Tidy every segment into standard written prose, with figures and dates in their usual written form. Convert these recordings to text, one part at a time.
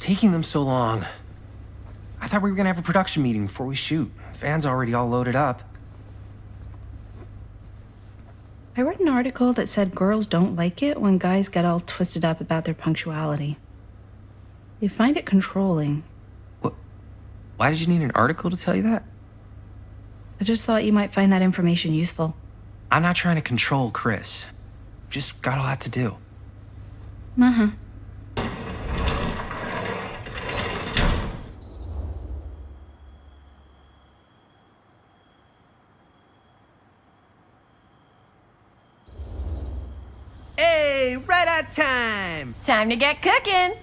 taking them so long? I thought we were gonna have a production meeting before we shoot. Van's already all loaded up. I read an article that said girls don't like it when guys get all twisted up about their punctuality. They find it controlling. What? Why did you need an article to tell you that? I just thought you might find that information useful. I'm not trying to control Chris. Just got a lot to do. Uh-huh. Hey, right on time! Time to get cooking.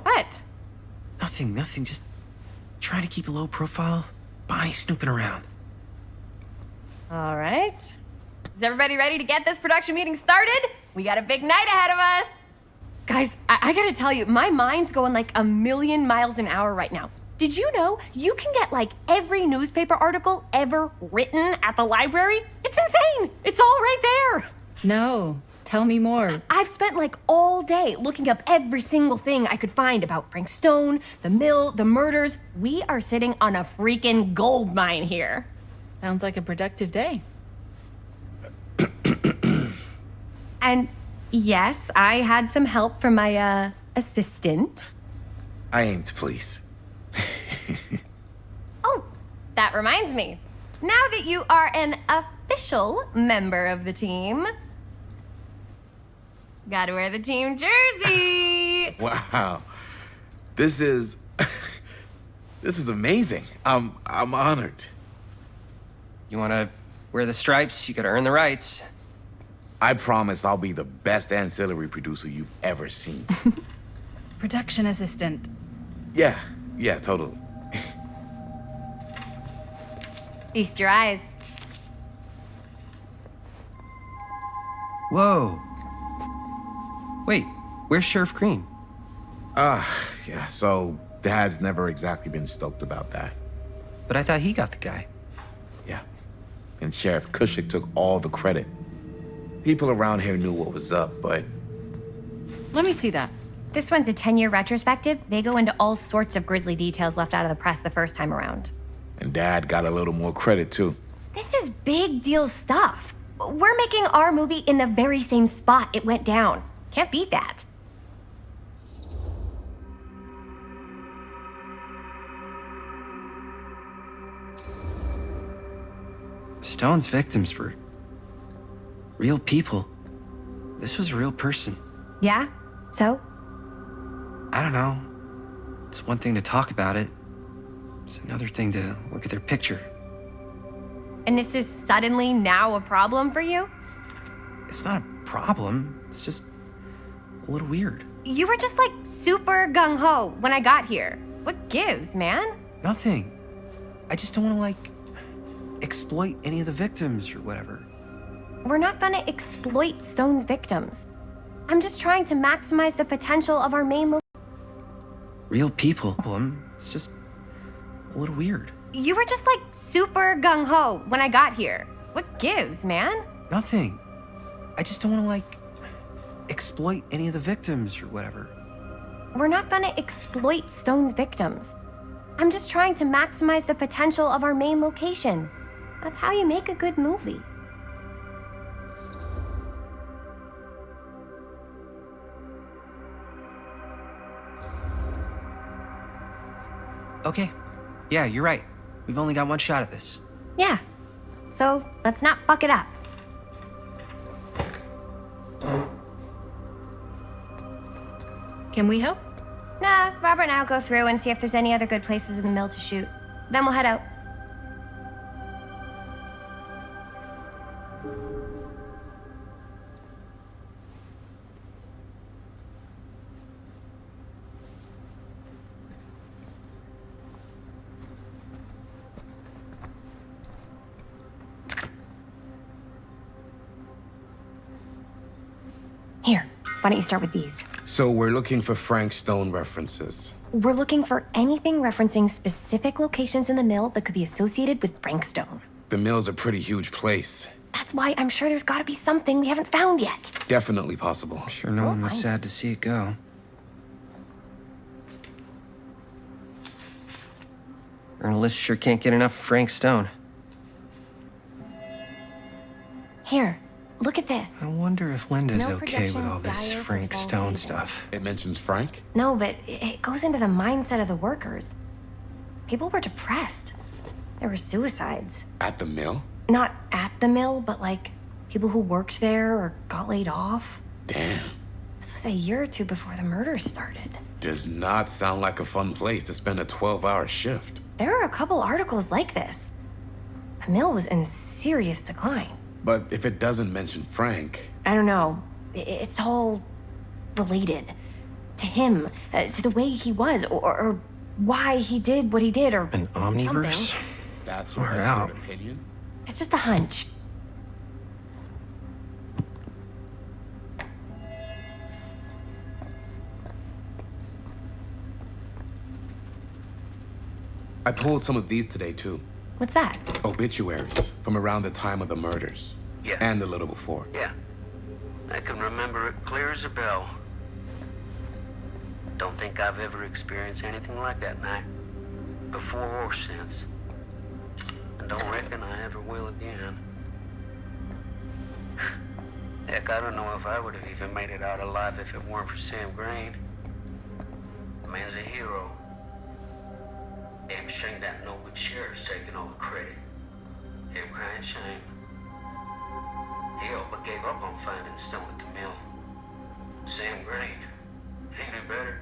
What? Nothing, just trying to keep a low profile. Bonnie snooping around. All right. Is everybody ready to get this production meeting started? We got a big night ahead of us. Guys, I gotta tell you, my mind's going like a million miles an hour right now. Did you know you can get like every newspaper article ever written at the library? It's insane. It's all right there. No, tell me more. I've spent like all day looking up every single thing I could find about Frank Stone, the mill, the murders. We are sitting on a freaking gold mine here. Sounds like a productive day. And yes, I had some help from my assistant. I aim to please. Oh, that reminds me. Now that you are an official member of the team, gotta wear the team jersey. Wow. This is this is amazing. I'm honored. You wanna wear the stripes? You gotta earn the rights. I promise I'll be the best ancillary producer you've ever seen. Production assistant. Yeah, totally. Feast your eyes. Whoa. Wait, where's Sheriff Green? Yeah, so Dad's never exactly been stoked about that. But I thought he got the guy. Yeah. And Sheriff Cushik took all the credit. People around here knew what was up, but... Let me see that. This one's a 10-year retrospective. They go into all sorts of grisly details left out of the press the first time around. And Dad got a little more credit, too. This is big deal stuff. We're making our movie in the very same spot it went down. Can't beat that. Stone's victims were real people. This was a real person. Yeah? So? I don't know. It's one thing to talk about it. It's another thing to look at their picture. And this is suddenly now a problem for you? It's not a problem. It's just a little weird. You were just like super gung-ho when I got here. What gives, man? Nothing. I just don't want to, like, exploit any of the victims or whatever. We're not gonna exploit Stone's victims. I'm just trying to maximize the potential of our main Real people. It's just a little weird. You were just like super gung-ho when I got here. What gives, man? Nothing. I just don't want to, like, exploit any of the victims or whatever. We're not gonna exploit Stone's victims. I'm just trying to maximize the potential of our main location. That's how you make a good movie. Okay. Yeah, you're right. We've only got one shot at this. Yeah. So let's not fuck it up. Can we help? Nah, Robert and I'll go through and see if there's any other good places in the mill to shoot. Then we'll head out. Here, why don't you start with these? So we're looking for Frank Stone references. We're looking for anything referencing specific locations in the mill that could be associated with Frank Stone. The mill's a pretty huge place. That's why I'm sure there's gotta be something we haven't found yet. Definitely possible. Sure, no one was sad to see it go. Journalists sure can't get enough of Frank Stone. Here, look at this. I wonder if Linda's No okay with all projections this dire for Frank fall Stone season. stuff. It mentions Frank? No, but it goes into the mindset of the workers. People were depressed. There were suicides. At the mill? Not at the mill, but like people who worked there or got laid off. Damn. This was a year or two before the murders started. Does not sound like a fun place to spend a 12-hour shift. There are a couple articles like this. The mill was in serious decline. But if it doesn't mention Frank, I don't know. It's all related to him, to the way he was, or why he did what he did, or An omniverse? something. that's Far your out. expert opinion? It's just a hunch. I pulled some of these today, too. What's that? Obituaries from around the time of the murders. Yeah. And a little before. Yeah. I can remember it clear as a bell. Don't think I've ever experienced anything like that night. Before or since. And don't reckon I ever will again. Heck, I don't know if I would have even made it out alive if it weren't for Sam Green. The man's a hero. Damn shame that no good sheriff's taking all the credit. Damn crying shame. He all but gave up on finding Stone at the mill. Sam Green, he knew better.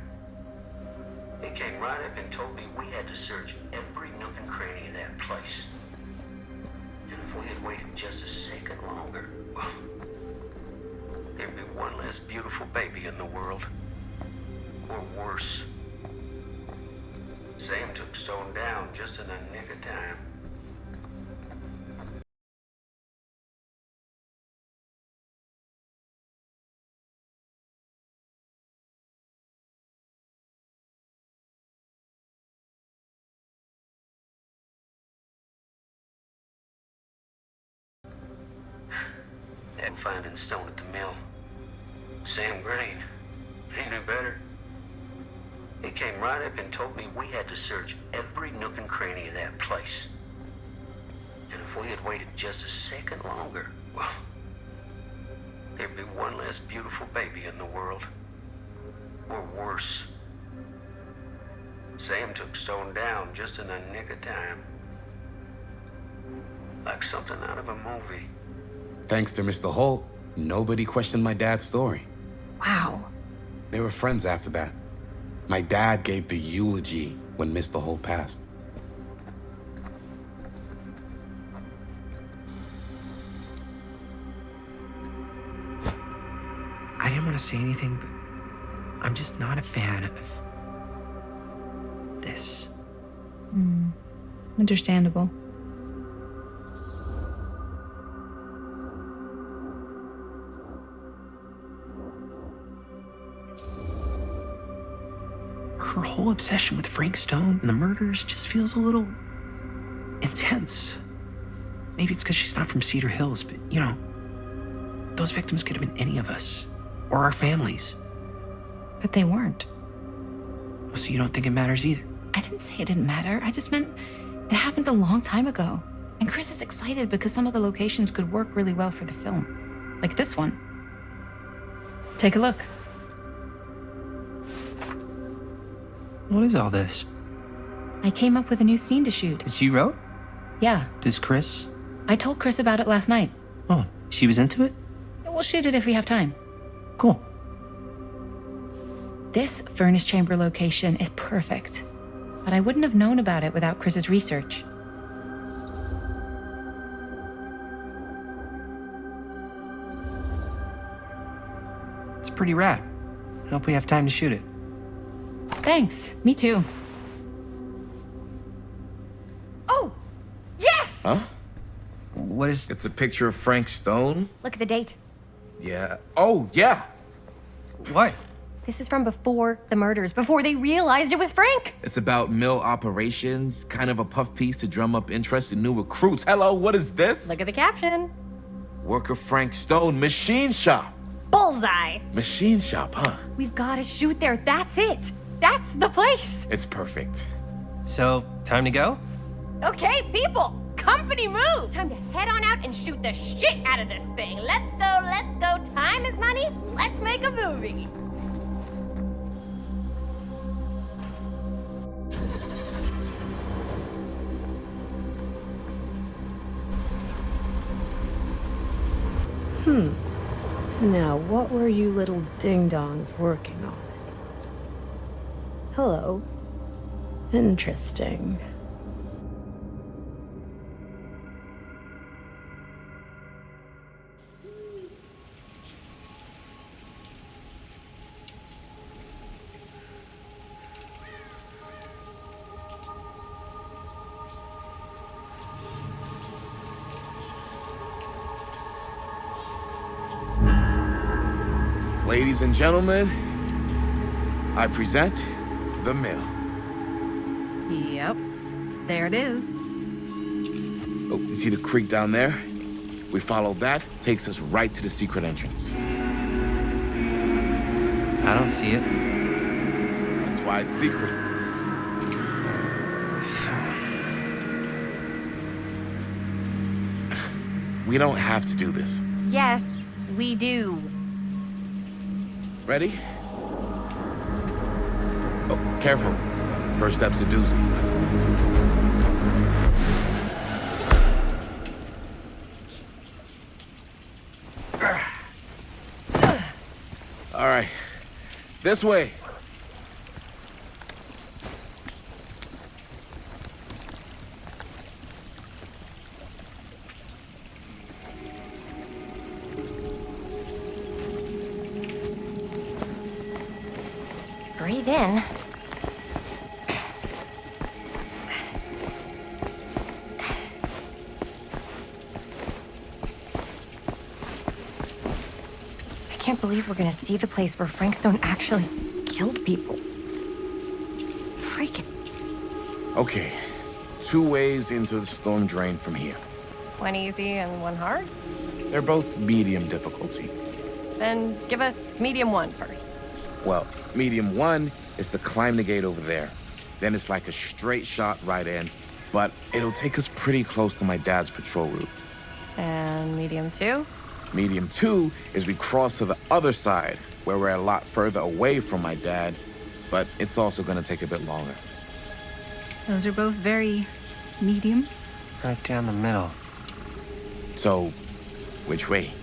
He came right up and told me we had to search every nook and cranny of that place. And if we had waited just a second longer, well, there'd be one less beautiful baby in the world. Or worse. Sam took Stone down just in the nick of time. And finding Stone at the mill. Sam Green, he knew better. He came right up and told me we had to search every nook and cranny of that place. And if we had waited just a second longer, well, there'd be one less beautiful baby in the world. Or worse. Sam took Stone down just in the nick of time. Like something out of a movie. Thanks to Mr. Holt, nobody questioned my dad's story. Wow. They were friends after that. My dad gave the eulogy when Mr. Holt passed. I didn't want to say anything, but I'm just not a fan of this. Understandable. Her whole obsession with Frank Stone and the murders just feels a little intense. Maybe it's because she's not from Cedar Hills, but you know, those victims could have been any of us or our families. But they weren't. So you don't think it matters either? I didn't say it didn't matter. I just meant it happened a long time ago. And Chris is excited because some of the locations could work really well for the film. Like this one. Take a look. What is all this? I came up with a new scene to shoot. That you wrote? Yeah, Does Chris? I told Chris about it last night. Oh, she was into it? We'll shoot it if we have time. Cool. This furnace chamber location is perfect. But I wouldn't have known about it without Chris's research. It's pretty rad. I hope we have time to shoot it. Thanks, me too. Oh! Yes! Huh? What is... It's a picture of Frank Stone? Look at the date. Yeah. Oh, yeah. What? This is from before the murders, before they realized it was Frank. It's about mill operations, kind of a puff piece to drum up interest in new recruits. Hello, what is this? Look at the caption. Worker Frank Stone, machine shop. Bullseye. Machine shop, huh? We've got to shoot there. That's it. That's the place. It's perfect. So, time to go? Okay, people. Company move. Time to head on out and shoot the shit out of this thing. Let's go, let's go. Time is money. Let's make a movie. Now, what were you little ding-dongs working on? Hello. Interesting. Ladies and gentlemen, I present the mill. Yep. There it is. Oh, you see the creek down there? We follow that, takes us right to the secret entrance. I don't see it. That's why it's secret. We don't have to do this. Yes, we do. Ready? Oh, careful. First step's a doozy. All right. This way. Breathe in. I can't believe we're gonna see the place where Frank Stone actually killed people. Freaking. Okay. 2 ways into the storm drain from here. One easy and one hard? They're both medium difficulty. Then give us medium one first. Well, medium 1 is to climb the gate over there. Then it's like a straight shot right in, but it'll take us pretty close to my dad's patrol route. And medium two? Medium 2 is we cross to the other side, where we're a lot further away from my dad, but it's also gonna take a bit longer. Those are both very medium. Right down the middle. So, which way?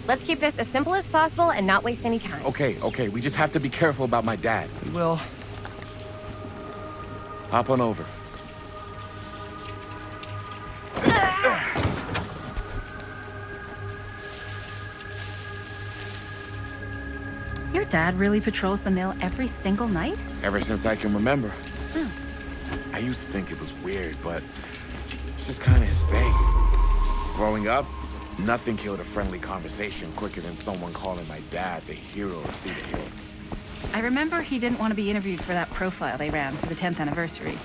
Let's keep this as simple as possible and not waste any time. Okay, we just have to be careful about my dad. We will. Hop on over. Your dad really patrols the mill every single night? Ever since I can remember. I used to think it was weird, but it's just kind of his thing. Growing up, nothing killed a friendly conversation quicker than someone calling my dad the hero of Cedar Hills. I remember he didn't want to be interviewed for that profile they ran for the 10th anniversary.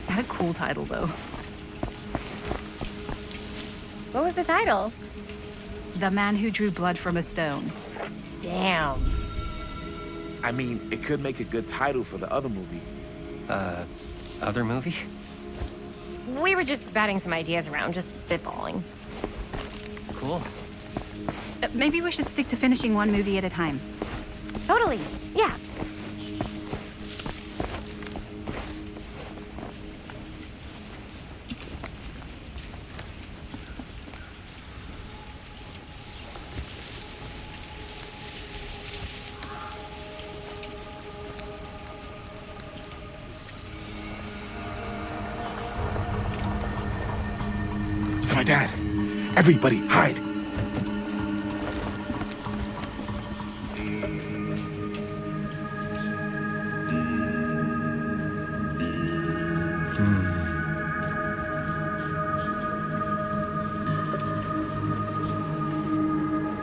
Had a cool title, though. What was the title? The Man Who Drew Blood from a Stone. Damn. I mean, it could make a good title for the other movie. Other movie? We were just batting some ideas around, just spitballing. Cool. Maybe we should stick to finishing one movie at a time. Totally. Yeah. It's my dad. Everybody, hide.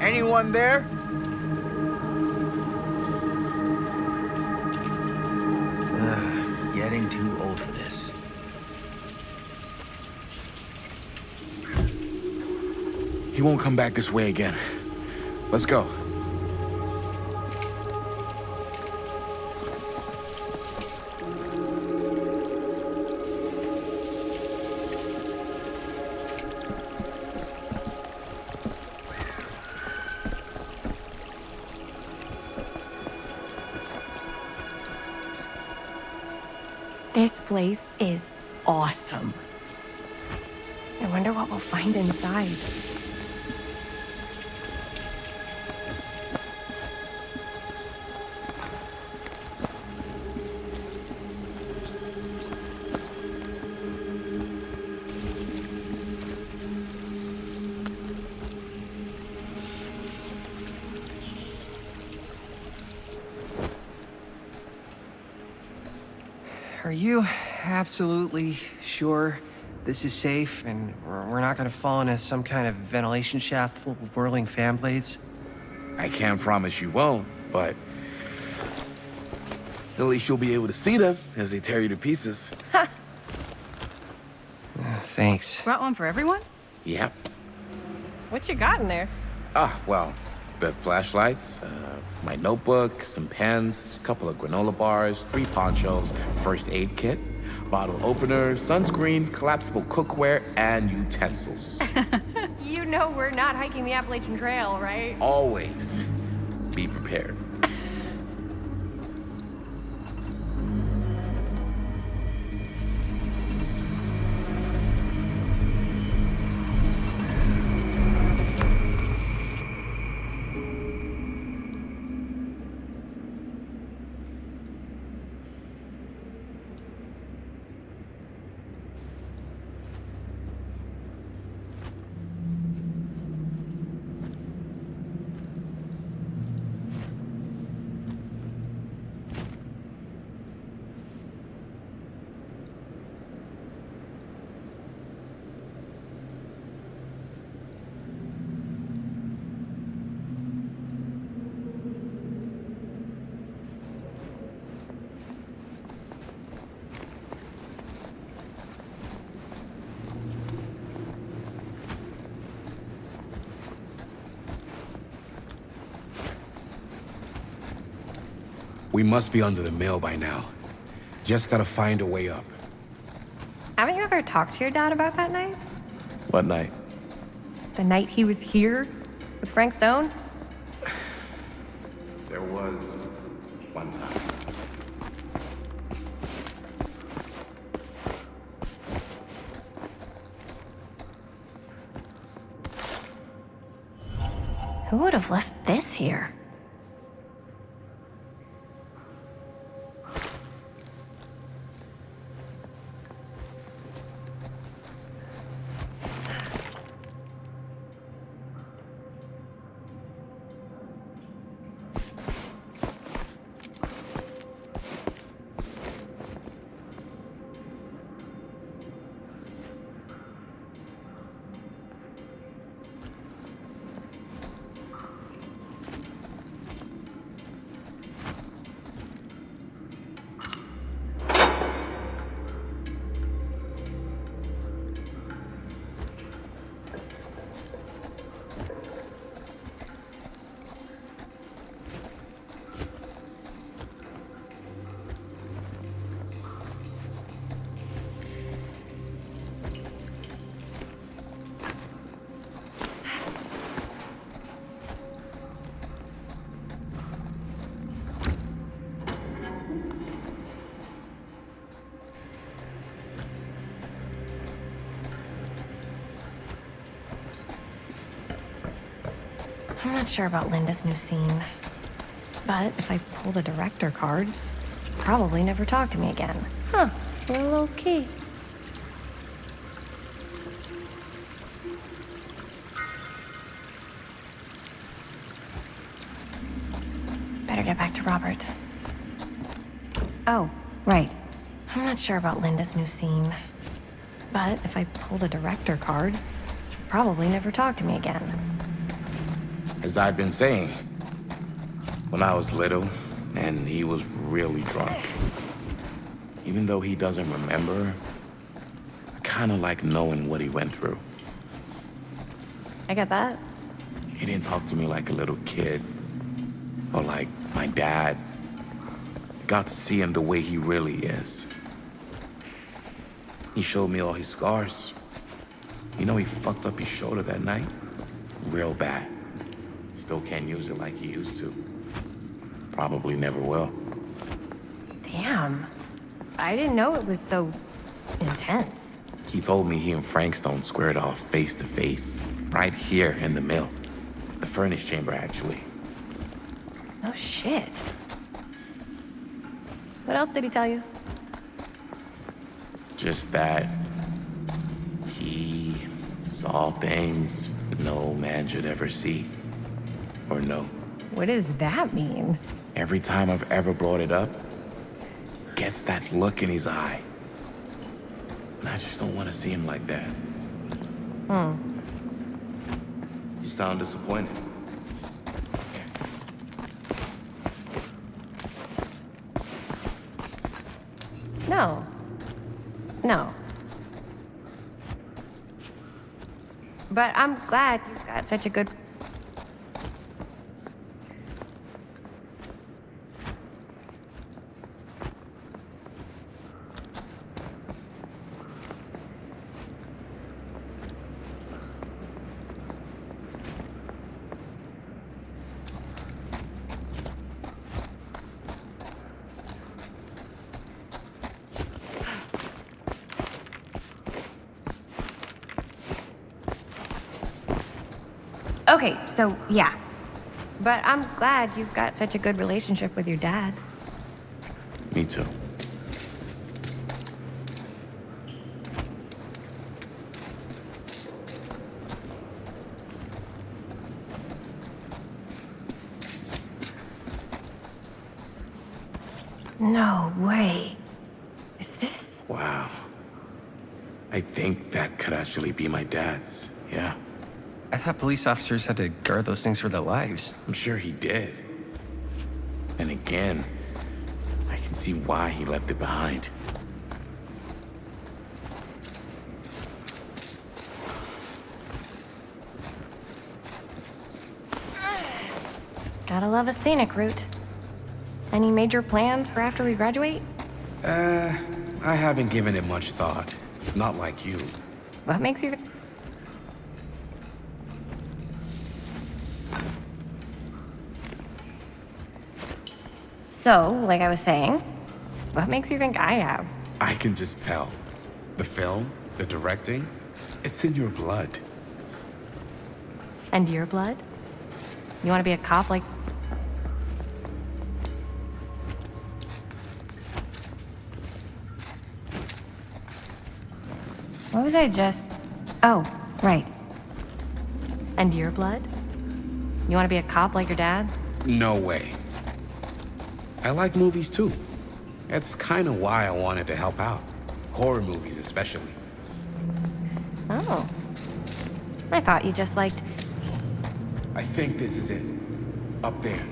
Anyone anyone there? Getting too old for this. He won't come back this way again. Let's go. This place is awesome. I wonder what we'll find inside. Are you absolutely sure this is safe and we're not gonna fall into some kind of ventilation shaft full of whirling fan blades? I can't promise you won't, but at least you'll be able to see them as they tear you to pieces. Thanks. Brought one for everyone? Yep. What you got in there? Well, the flashlights, my notebook, some pens, a couple of granola bars, 3 ponchos, first aid kit, bottle opener, sunscreen, collapsible cookware, and utensils. You know we're not hiking the Appalachian Trail, right? Always be prepared. We must be under the mill by now. Just gotta find a way up. Haven't you ever talked to your dad about that night? What night? The night he was here with Frank Stone? There was one time. Who would have left this here? I'm not sure about Linda's new scene. But if I pull the director card, she'll probably never talk to me again. Huh, a little low key. Better get back to Robert. Oh, right. I'm not sure about Linda's new scene. But if I pull the director card, she'll probably never talk to me again. As I'd been saying, when I was little and he was really drunk, even though he doesn't remember, I kind of like knowing what he went through. I get that. He didn't talk to me like a little kid or like my dad. I got to see him the way he really is. He showed me all his scars. You know, he fucked up his shoulder that night. Real bad. Still can't use it like he used to. Probably never will. Damn. I didn't know it was so intense. He told me he and Frankstone squared off face to face, right here in the mill. The furnace chamber, actually. Oh, shit. What else did he tell you? Just that he saw things no man should ever see or know. What does that mean? Every time I've ever brought it up, gets that look in his eye. And I just don't want to see him like that. You sound disappointed. No. No. But I'm glad you've got such a good... Okay, so yeah. But I'm glad you've got such a good relationship with your dad. Me too. No way. Is this... Wow. I think that could actually be my dad's, yeah. I thought police officers had to guard those things for their lives. I'm sure he did. And again, I can see why he left it behind. Gotta love a scenic route. Any major plans for after we graduate? I haven't given it much thought. Not like you. What makes you... So, like I was saying, what makes you think I have? I can just tell. The film, the directing, it's in your blood. And your blood? You want to be a cop like... What was I just... Oh, right. And your blood? You want to be a cop like your dad? No way. I like movies too. That's kind of why I wanted to help out. Horror movies especially. Oh. I thought you just liked... I think this is it. Up there.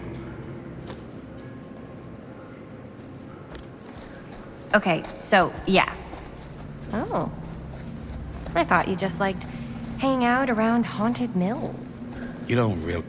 Okay, so, yeah. Oh. I thought you just liked hanging out around haunted mills. You don't really...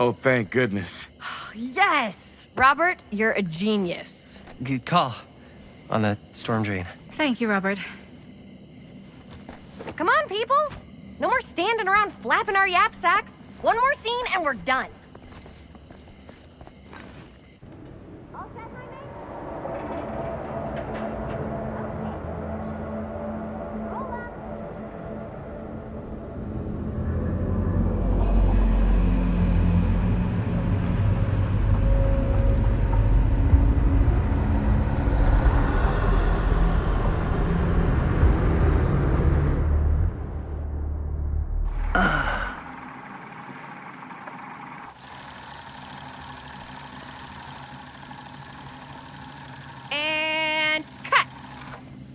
Oh, thank goodness. Yes! Robert, you're a genius. Good call on the storm drain. Thank you, Robert. Come on, people! No more standing around flapping our yap sacks. One more scene and we're done. All set, my man? Roll up.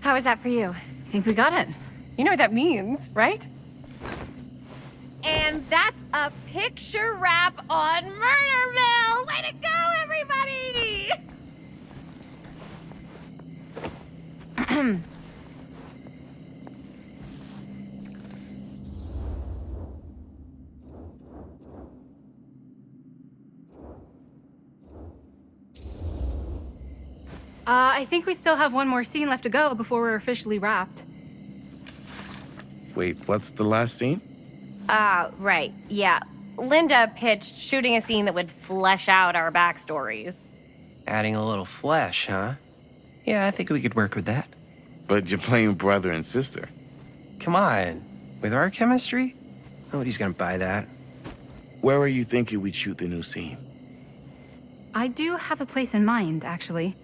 How is that for you? I think we got it. You know what that means, right? And that's a picture wrap on Murder Mill! Way to go, everybody! I think we still have one more scene left to go before we're officially wrapped. Wait, what's the last scene? Right, yeah. Linda pitched shooting a scene that would flesh out our backstories. Adding a little flesh, huh? Yeah, I think we could work with that. But you're playing brother and sister. Come on. With our chemistry? Nobody's gonna buy that. Where are you thinking we'd shoot the new scene? I do have a place in mind, actually.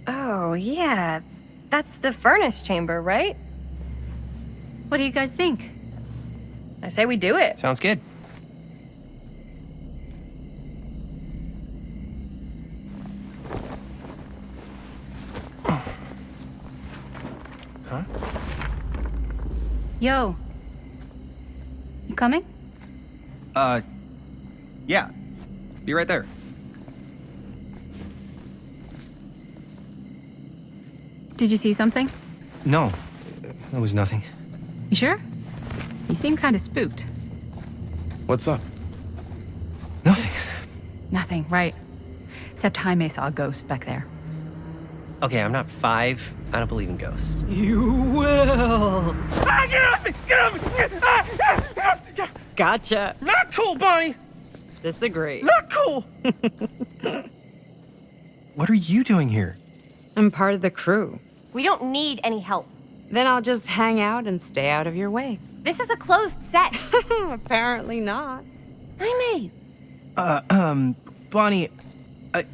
Oh, yeah. That's the furnace chamber, right? What do you guys think? I say we do it. Sounds good. Huh? Yo. You coming? Yeah. Be right there. Did you see something? No, that was nothing. You sure? You seem kind of spooked. What's up? Nothing. Nothing, right. Except Jaime saw a ghost back there. Okay, I'm not 5. I don't believe in ghosts. You will. Ah, get off me! Get off me! Ah. Gotcha. Not cool, Bonnie! Disagree. Not cool! What are you doing here? I'm part of the crew. We don't need any help. Then I'll just hang out and stay out of your way. This is a closed set. Apparently not. Jaime! Bonnie,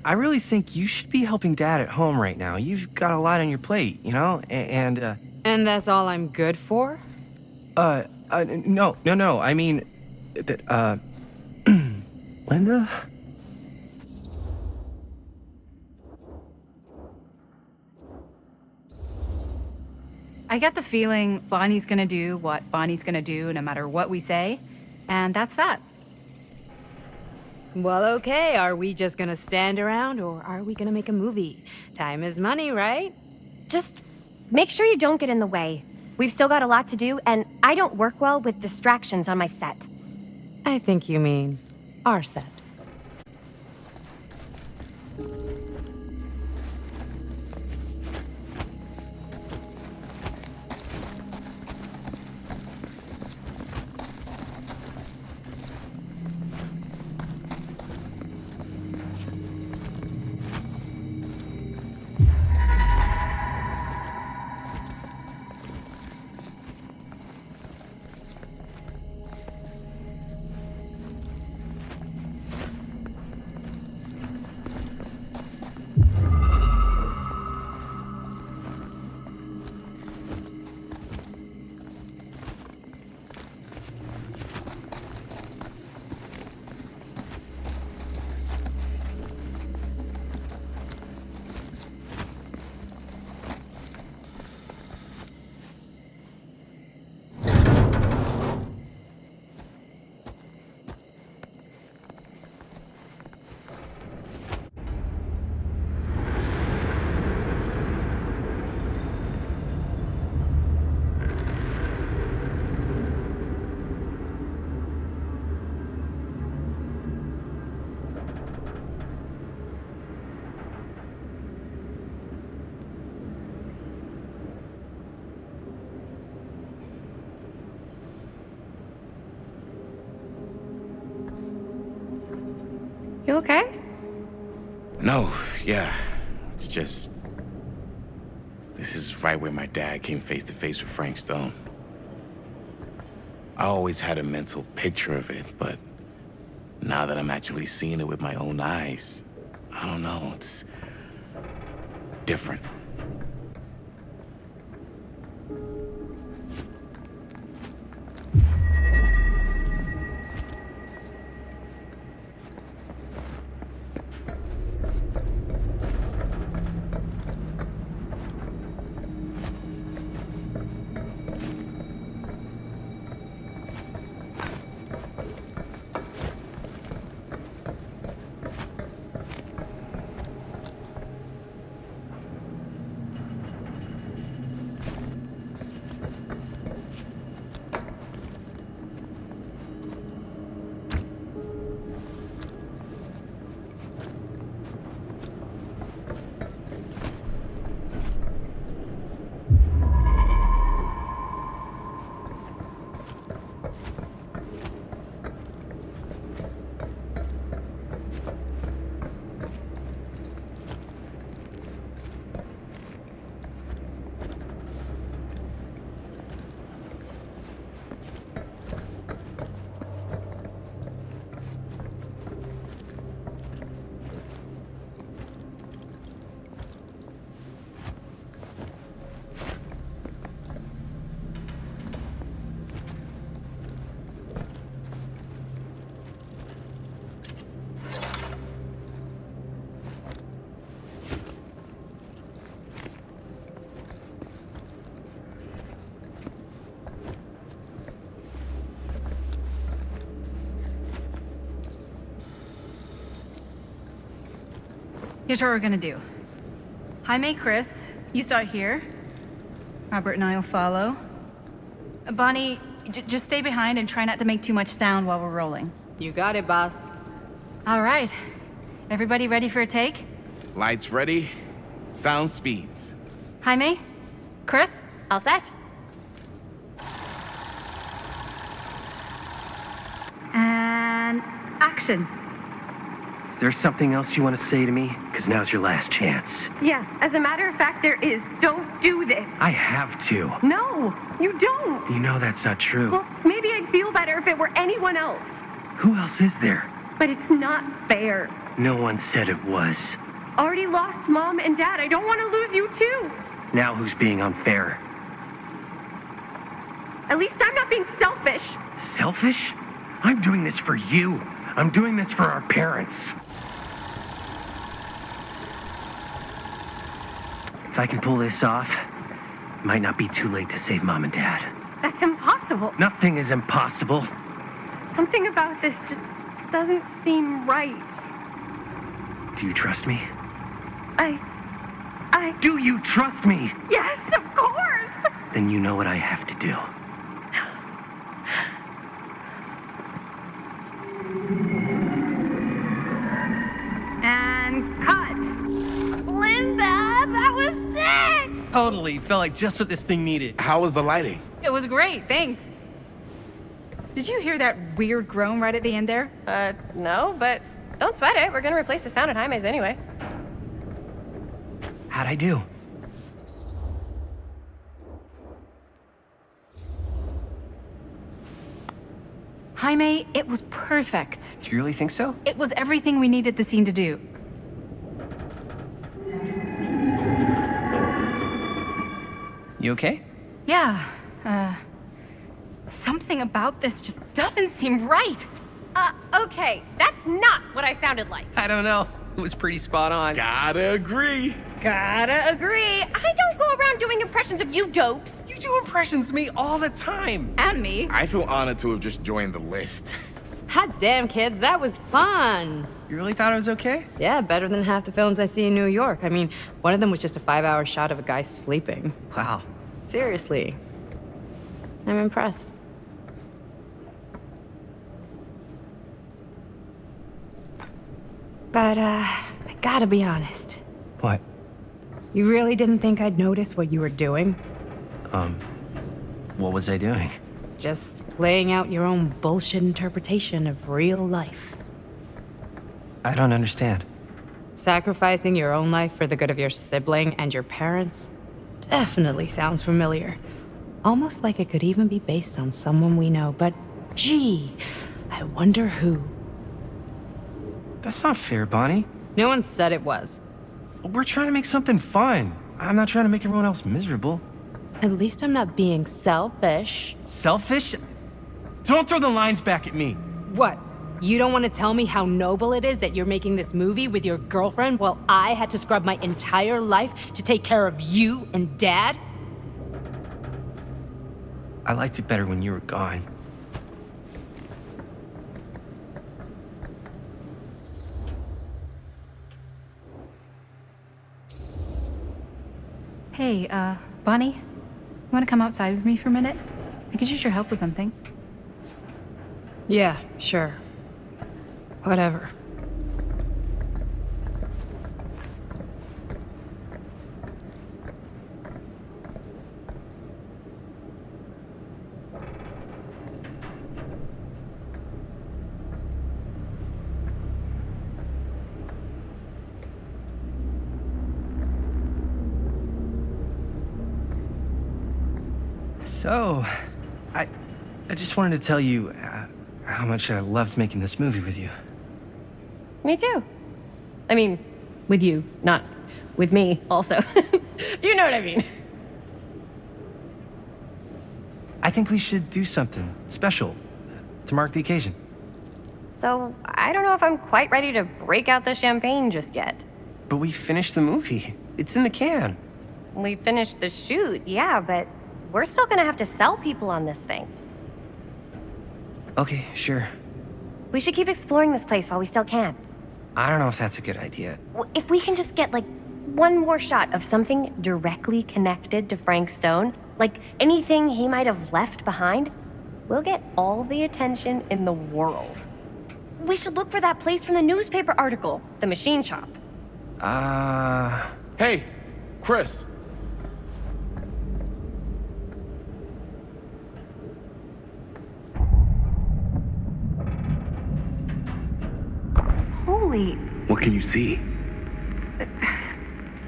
I really think you should be helping Dad at home right now. You've got a lot on your plate, you know? And And that's all I'm good for? no. I mean, that, Linda? I get the feeling Bonnie's gonna do what Bonnie's gonna do no matter what we say, and that's that. Well, okay. Are we just gonna stand around or are we gonna make a movie? Time is money, right? Just make sure you don't get in the way. We've still got a lot to do, and I don't work well with distractions on my set. I think you mean our set. You okay? No, yeah. It's just... This is right where my dad came face to face with Frank Stone. I always had a mental picture of it, but now that I'm actually seeing it with my own eyes, I don't know, it's different. Here's what we're gonna do. Jaime, Chris, you start here. Robert and I'll follow. Bonnie, just stay behind and try not to make too much sound while we're rolling. You got it, boss. All right. Everybody ready for a take? Lights ready, sound speeds. Jaime? Chris? All set? And action. Is there something else you want to say to me? Because now's your last chance. Yeah, as a matter of fact, there is. Don't do this. I have to. No, you don't. You know that's not true. Well, maybe I'd feel better if it were anyone else. Who else is there? But it's not fair. No one said it was. Already lost Mom and Dad. I don't want to lose you too. Now who's being unfair? At least I'm not being selfish. Selfish? I'm doing this for you. I'm doing this for our parents. If I can pull this off, it might not be too late to save Mom and Dad. That's impossible. Nothing is impossible. Something about this just doesn't seem right. Do you trust me? I... Do you trust me? Yes, of course! Then you know what I have to do. And cut. Linda, that was sick! Totally. Felt like just what this thing needed. How was the lighting? It was great, thanks. Did you hear that weird groan right at the end there? No, but don't sweat it. We're gonna replace the sound at Jaime's anyway. How'd I do? Jaime, it was perfect. Do you really think so? It was everything we needed the scene to do. You okay? Yeah, something about this just doesn't seem right. Okay, that's not what I sounded like. I don't know. It was pretty spot on. Gotta agree. Gotta agree. I don't go around doing impressions of you dopes. You do impressions of me all the time. And me. I feel honored to have just joined the list. Hot damn, kids, that was fun. You really thought I was okay? Yeah, better than half the films I see in New York. I mean, one of them was just a 5-hour shot of a guy sleeping. Wow. Seriously. I'm impressed. But, I gotta be honest. What? You really didn't think I'd notice what you were doing? What was I doing? Just playing out your own bullshit interpretation of real life. I don't understand. Sacrificing your own life for the good of your sibling and your parents definitely sounds familiar. Almost like it could even be based on someone we know, but gee, I wonder who. That's not fair, Bonnie. No one said it was. We're trying to make something fun. I'm not trying to make everyone else miserable. At least I'm not being selfish. Selfish? Don't throw the lines back at me. What? You don't want to tell me how noble it is that you're making this movie with your girlfriend while I had to scrub my entire life to take care of you and Dad? I liked it better when you were gone. Hey, Bonnie, you want to come outside with me for a minute? I could use your help with something. Yeah, sure. Whatever. So, I just wanted to tell you how much I loved making this movie with you. Me too. I mean, with you, not with me, also. You know what I mean. I think we should do something special to mark the occasion. So, I don't know if I'm quite ready to break out the champagne just yet. But we finished the movie. It's in the can. We finished the shoot, yeah, but we're still gonna have to sell people on this thing. Okay, sure. We should keep exploring this place while we still can. I don't know if that's a good idea. If we can just get, like, one more shot of something directly connected to Frank Stone, like anything he might have left behind, we'll get all the attention in the world. We should look for that place from the newspaper article, the machine shop. Hey, Chris. Holy, What can you see?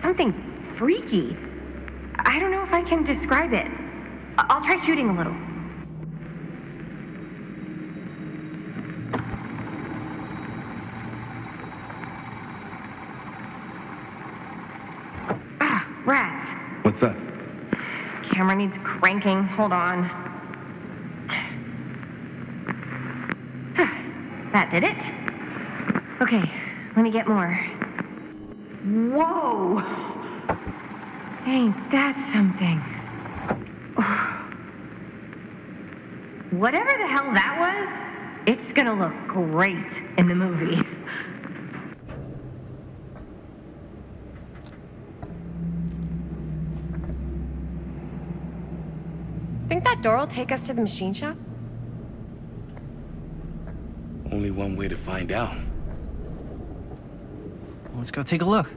something freaky. I don't know if I can describe it. I'll try shooting a little. Ah, rats. What's up? Camera needs cranking. Hold on. That did it. Okay, let me get more. Whoa! Ain't that something? Whatever the hell that was, it's gonna look great in the movie. Think that door will take us to the machine shop? Only one way to find out. Let's go take a look.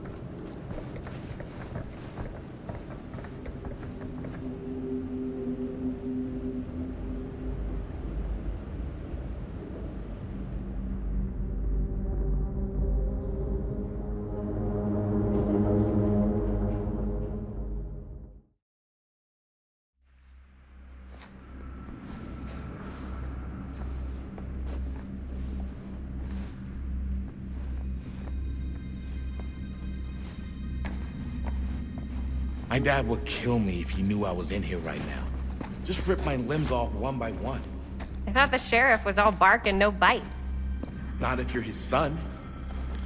My dad would kill me if he knew I was in here right now. Just rip my limbs off one by one. I thought the sheriff was all bark and no bite. Not if you're his son.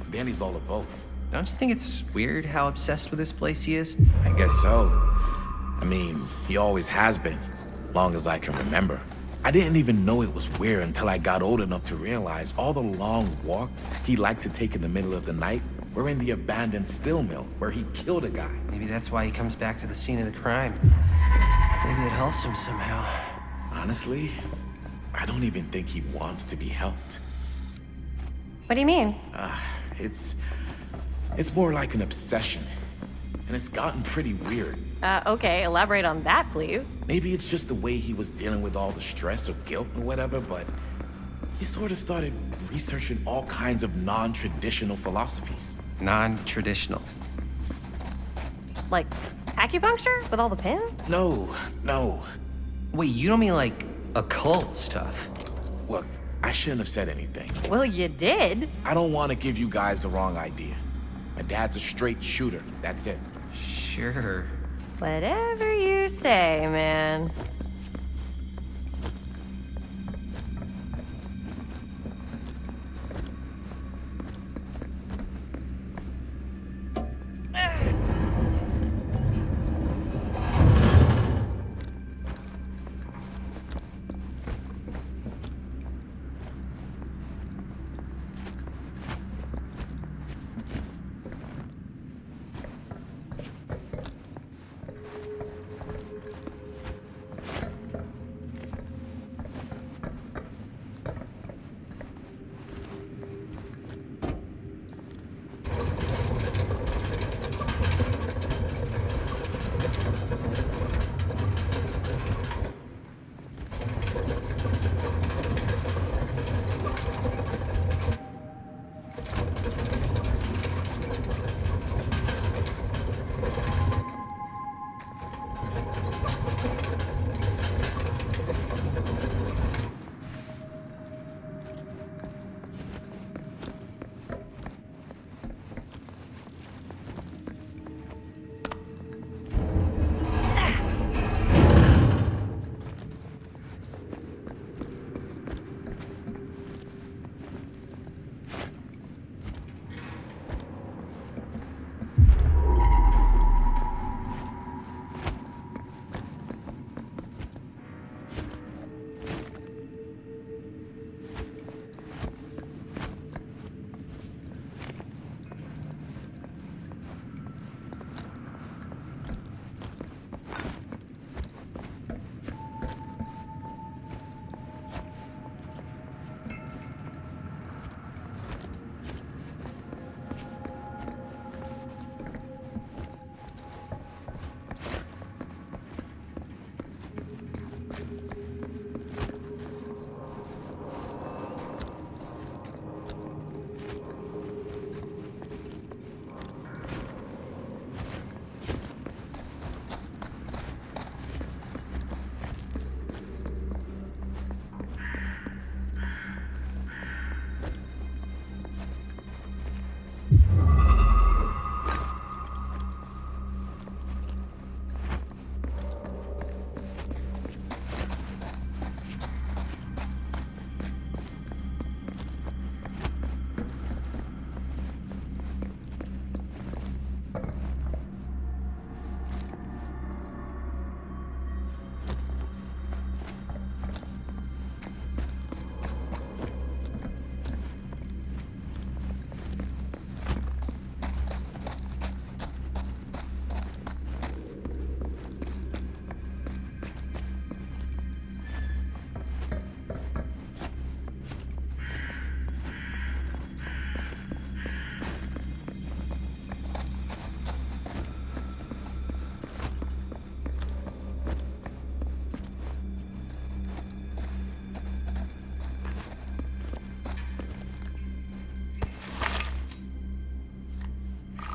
Then he's all of both. Don't you think it's weird how obsessed with this place he is? I guess so. I mean, he always has been, long as I can remember. I didn't even know it was weird until I got old enough to realize all the long walks he liked to take in the middle of the night were in the abandoned steel mill where he killed a guy. Maybe that's why he comes back to the scene of the crime. Maybe it helps him somehow. Honestly, I don't even think he wants to be helped. What do you mean? It's more like an obsession. And it's gotten pretty weird. Okay, elaborate on that, please. Maybe it's just the way he was dealing with all the stress or guilt or whatever, but he sort of started researching all kinds of non-traditional philosophies. Non-traditional. Like acupuncture with all the pins? No. Wait, you don't mean like occult stuff? Look, I shouldn't have said anything. Well, you did. I don't want to give you guys the wrong idea. My dad's a straight shooter, that's it. Sure. Whatever you say, man.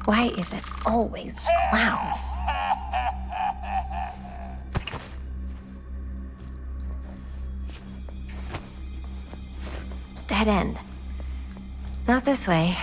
Why is it always clowns? Dead end. Not this way.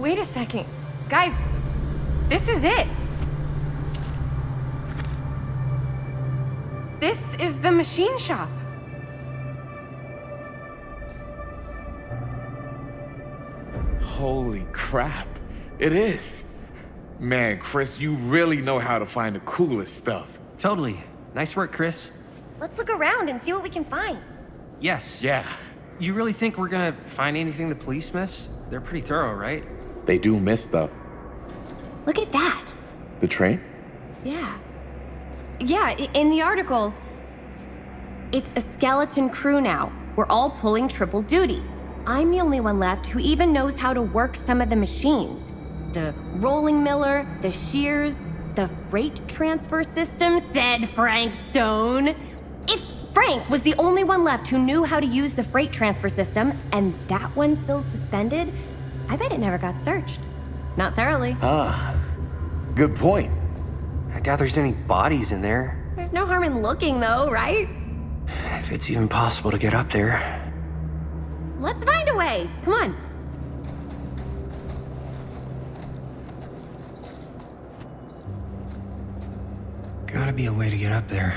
Wait a second. Guys, this is it. This is the machine shop. Holy crap. It is. Man, Chris, you really know how to find the coolest stuff. Totally. Nice work, Chris. Let's look around and see what we can find. Yes. Yeah, You really think we're gonna find anything the police miss? They're pretty thorough, right? they do miss stuff. Look at that. The train? Yeah. Yeah, in the article, it's a skeleton crew now. We're all pulling triple duty. I'm the only one left who even knows how to work some of the machines. The rolling miller, the shears, the freight transfer system, said Frank Stone. If Frank was the only one left who knew how to use the freight transfer system, and that one's still suspended, I bet it never got searched. Not thoroughly. Good point. I doubt there's any bodies in there. There's no harm in looking, though, right? If it's even possible to get up there. Let's find a way. Come on. Gotta be a way to get up there.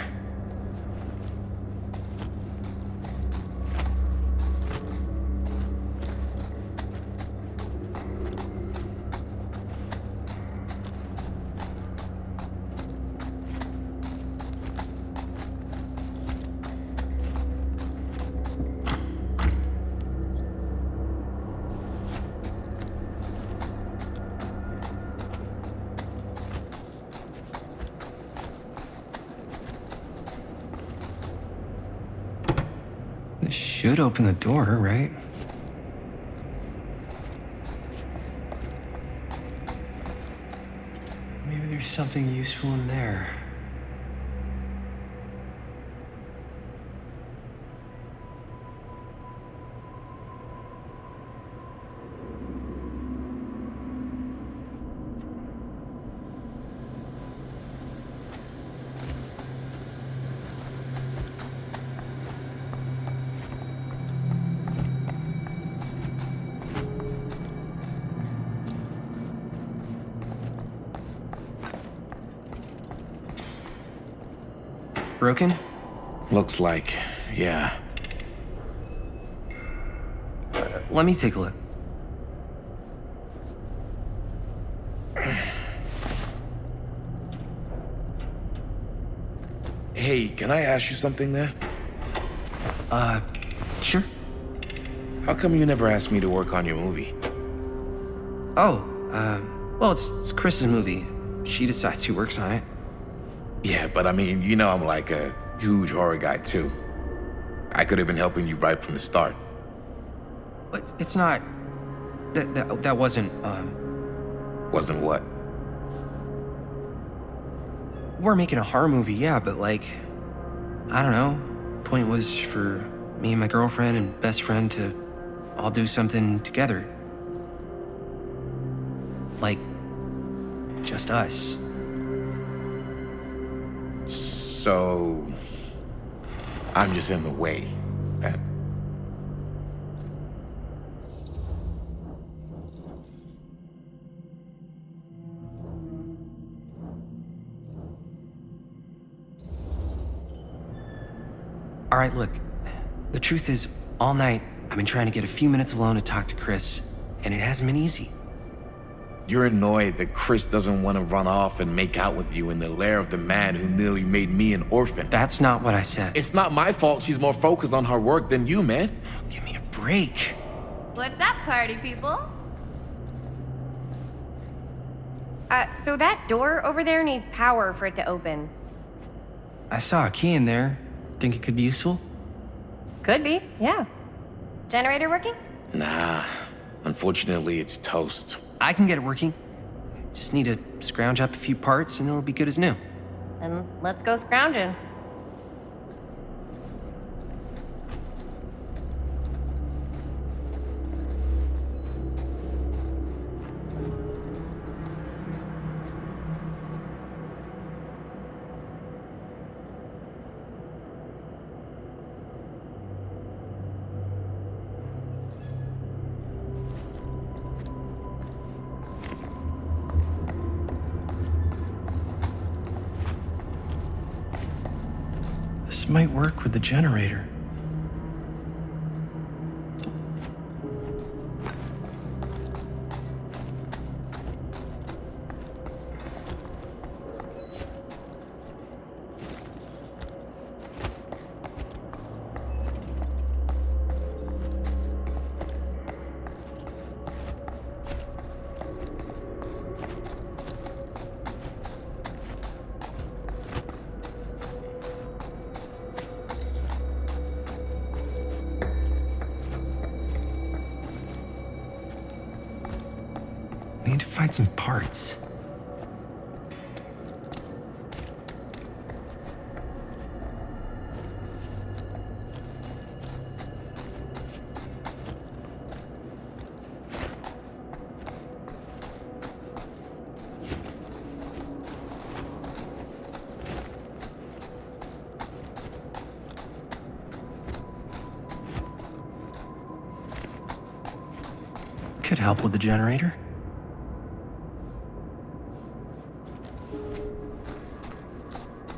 This should open the door, right? Maybe there's something useful in there. Broken? Looks like, yeah. Let me take a look. Hey, can I ask you something, man? Sure. How come you never asked me to work on your movie? Oh, well, it's Chris's movie. She decides who works on it. Yeah, but I mean, you know I'm like a huge horror guy, too. I could have been helping you right from the start. But it's not... That wasn't, Wasn't what? We're making a horror movie, yeah, but like... I don't know. Point was for me and my girlfriend and best friend to all do something together. Like... just us. So... I'm just in the way, then. All right, look. The truth is, all night, I've been trying to get a few minutes alone to talk to Chris, and it hasn't been easy. You're annoyed that Chris doesn't want to run off and make out with you in the lair of the man who nearly made me an orphan. That's not what I said. It's not my fault she's more focused on her work than you, man. Give me a break. What's up, party people? So that door over there needs power for it to open. I saw a key in there. Think it could be useful? Could be, yeah. Generator working? Nah, unfortunately it's toast. I can get it working. Just need to scrounge up a few parts and it'll be good as new. Then let's go scrounging. This might work with the generator. I need to find some parts. Could help with the generator.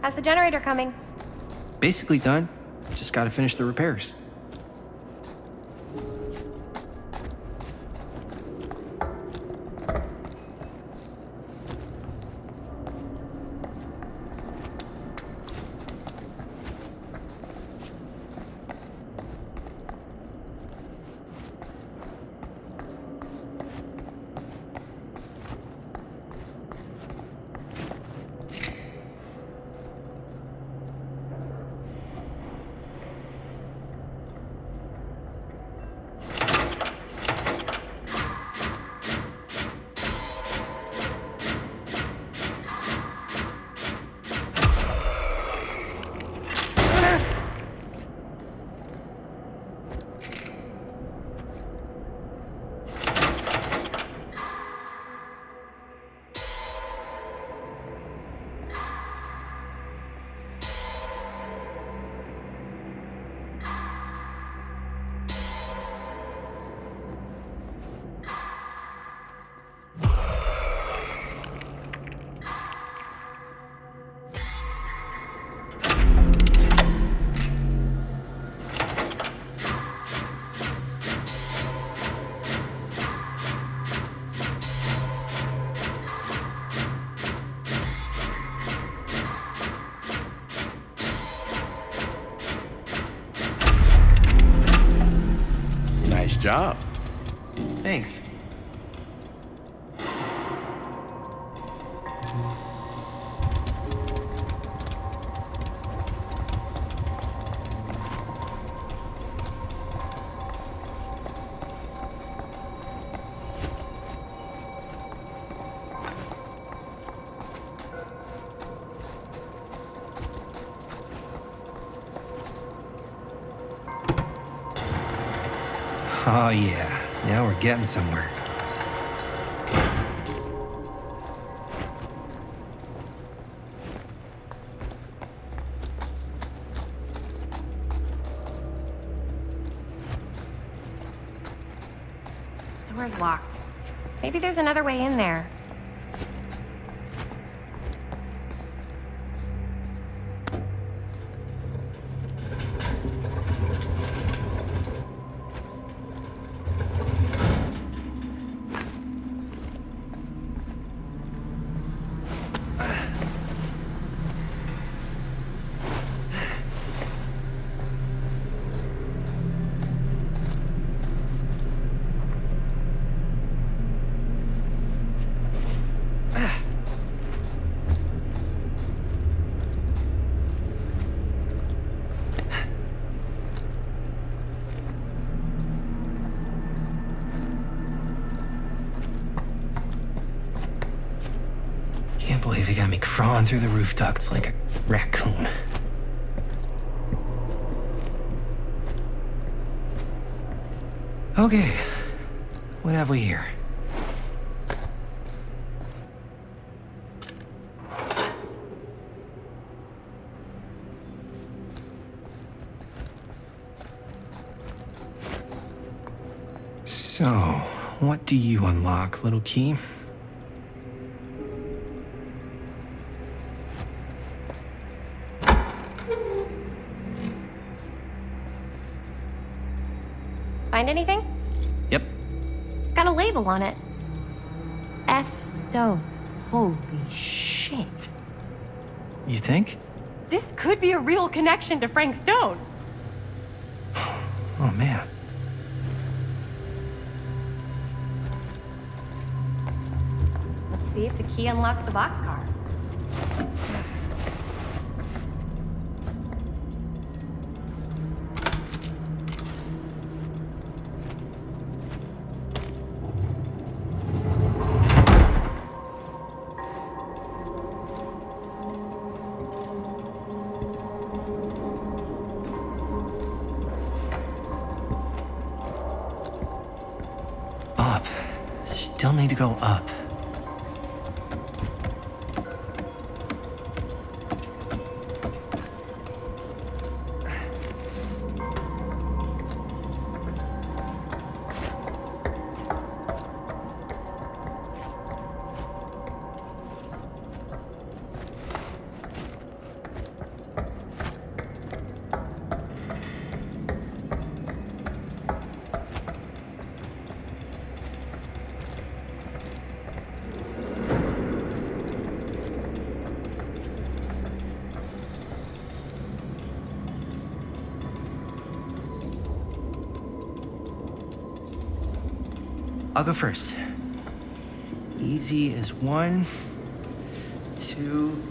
How's the generator coming? Basically done. Just gotta finish the repairs. job. Thanks. Oh yeah, now we're getting somewhere. Door's locked. Maybe there's another way in there. Can't believe they got me crawling through the roof ducts like a raccoon. Okay, what have we here? So, what do you unlock, little key? Find anything? Yep. It's got a label on it. F. Stone. Holy shit. You think? This could be a real connection to Frank Stone. Oh man. Let's see if the key unlocks the boxcar. Up. Still need to go up. I'll go first. Easy as 1, 2,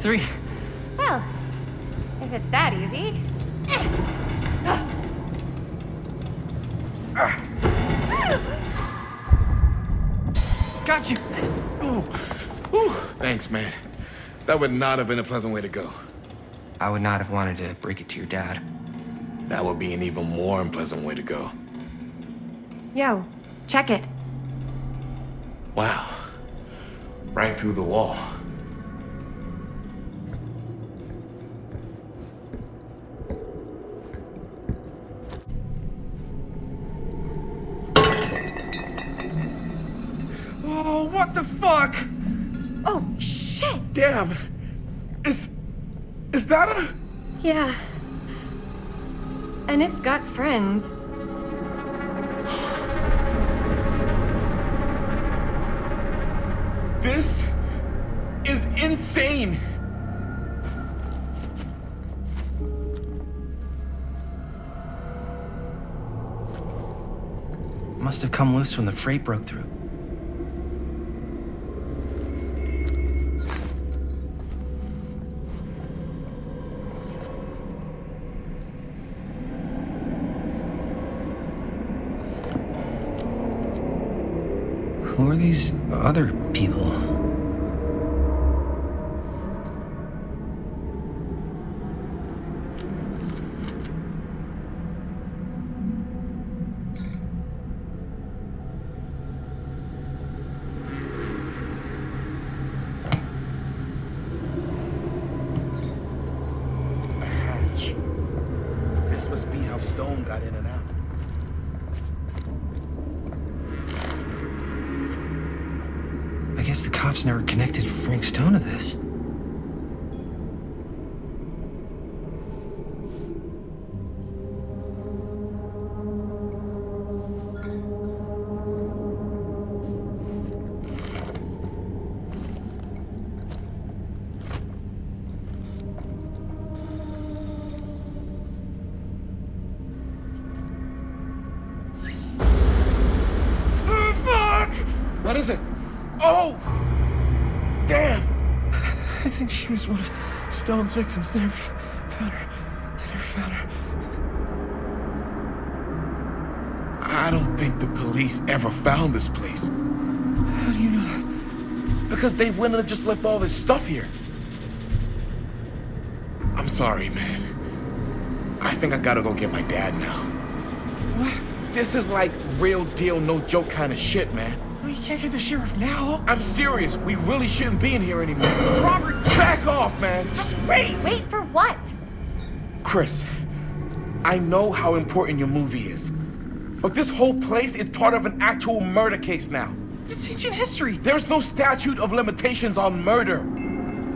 3. Well, if it's that easy. Got you! Ooh. Ooh. Thanks, man. That would not have been a pleasant way to go. I would not have wanted to break it to your dad. That would be an even more unpleasant way to go. Yo, check it. Wow. Right through the wall. Oh, what the fuck? Oh, shit! Damn. Is that a... Yeah. And it's got friends. This is insane. must have come loose when the freight broke through. Who are these other people? A hatch. This must be how Stone got in and out. I guess the cops never connected Frank Stone to this. What is it? Oh! Damn! I think she was one of Stone's victims. They never found her. They never found her. I don't think the police ever found this place. How do you know that? Because they wouldn't have just left all this stuff here. I'm sorry, man. I think I gotta go get my dad now. What? This is like real deal, no joke kind of shit, man. No, you can't get the sheriff now. I'm serious. We really shouldn't be in here anymore. Robert, back off, man. Just wait. Wait for what? Chris, I know how important your movie is. But this whole place is part of an actual murder case now. It's ancient history. There's no statute of limitations on murder.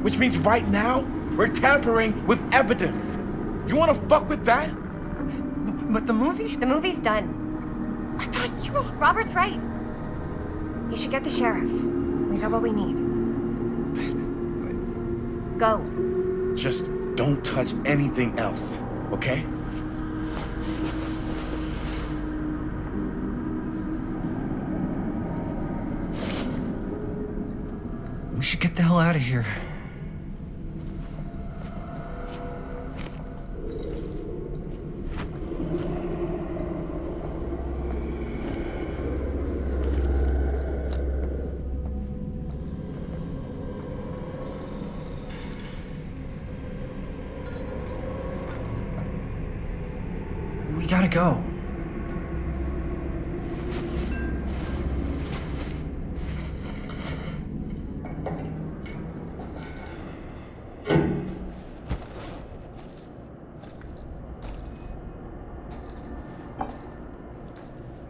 Which means right now, we're tampering with evidence. You wanna fuck with that? But the movie? The movie's done. I thought you... Robert's right. You should get the sheriff. We got what we need. Go. Just don't touch anything else, okay? We should get the hell out of here. We gotta go.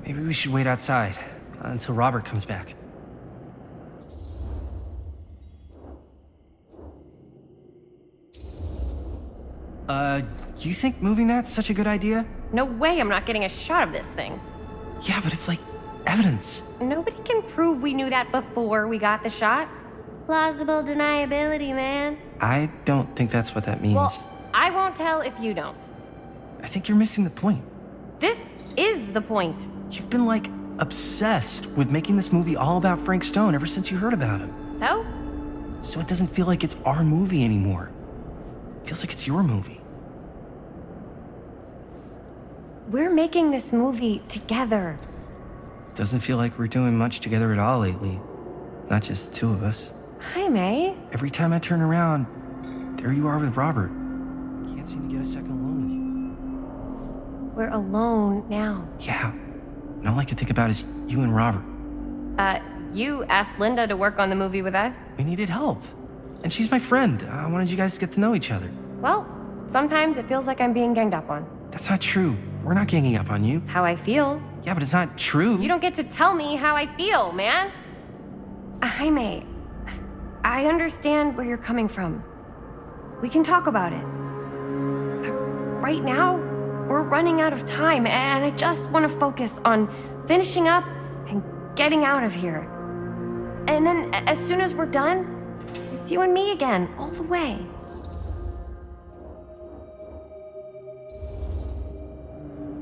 Maybe we should wait outside until Robert comes back. You think moving that's such a good idea? No way I'm not getting a shot of this thing. Yeah, but it's like evidence. Nobody can prove we knew that before we got the shot. Plausible deniability, man. I don't think that's what that means. Well, I won't tell if you don't. I think you're missing the point. This is the point. You've been like obsessed with making this movie all about Frank Stone ever since you heard about him. So? So it doesn't feel like it's our movie anymore. It feels like it's your movie. We're making this movie together. Doesn't feel like we're doing much together at all lately. Not just the two of us. Hi, May. Every time I turn around, there you are with Robert. Can't seem to get a second alone with you. We're alone now. Yeah. And all I can think about is you and Robert. You asked Linda to work on the movie with us? We needed help. And she's my friend. I wanted you guys to get to know each other. Well, sometimes it feels like I'm being ganged up on. That's not true. We're not ganging up on you. It's how I feel. Yeah, but it's not true. You don't get to tell me how I feel, man. Jaime, I understand where you're coming from. We can talk about it. But right now, we're running out of time, and I just want to focus on finishing up and getting out of here. And then, as soon as we're done, it's you and me again, all the way.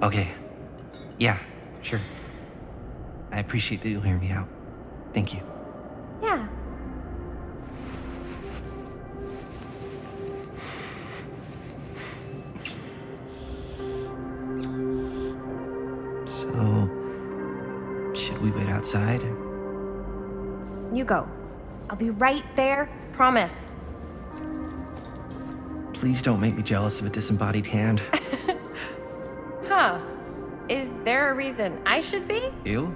Okay. Yeah, sure. I appreciate that you'll hear me out. Thank you. Yeah. So, should we wait outside? You go. I'll be right there. Promise. Please don't make me jealous of a disembodied hand. Huh. Is there a reason I should be? You?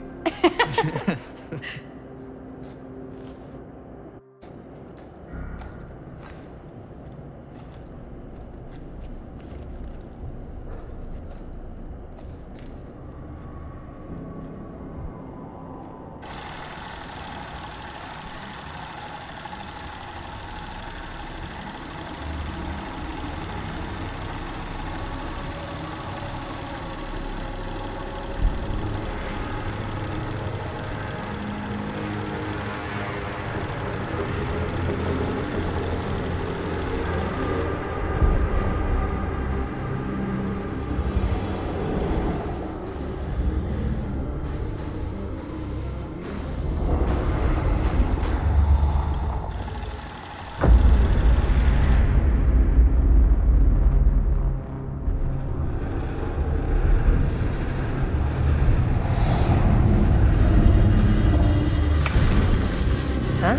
Huh?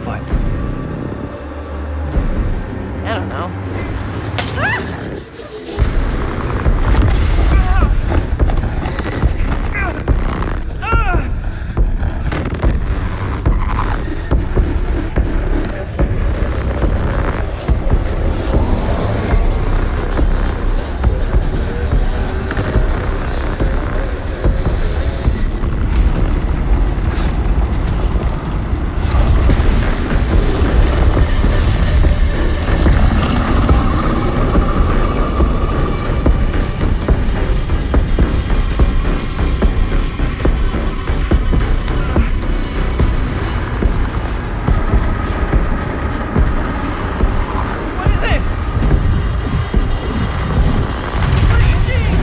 What? I don't know. What is it? What are you seeing?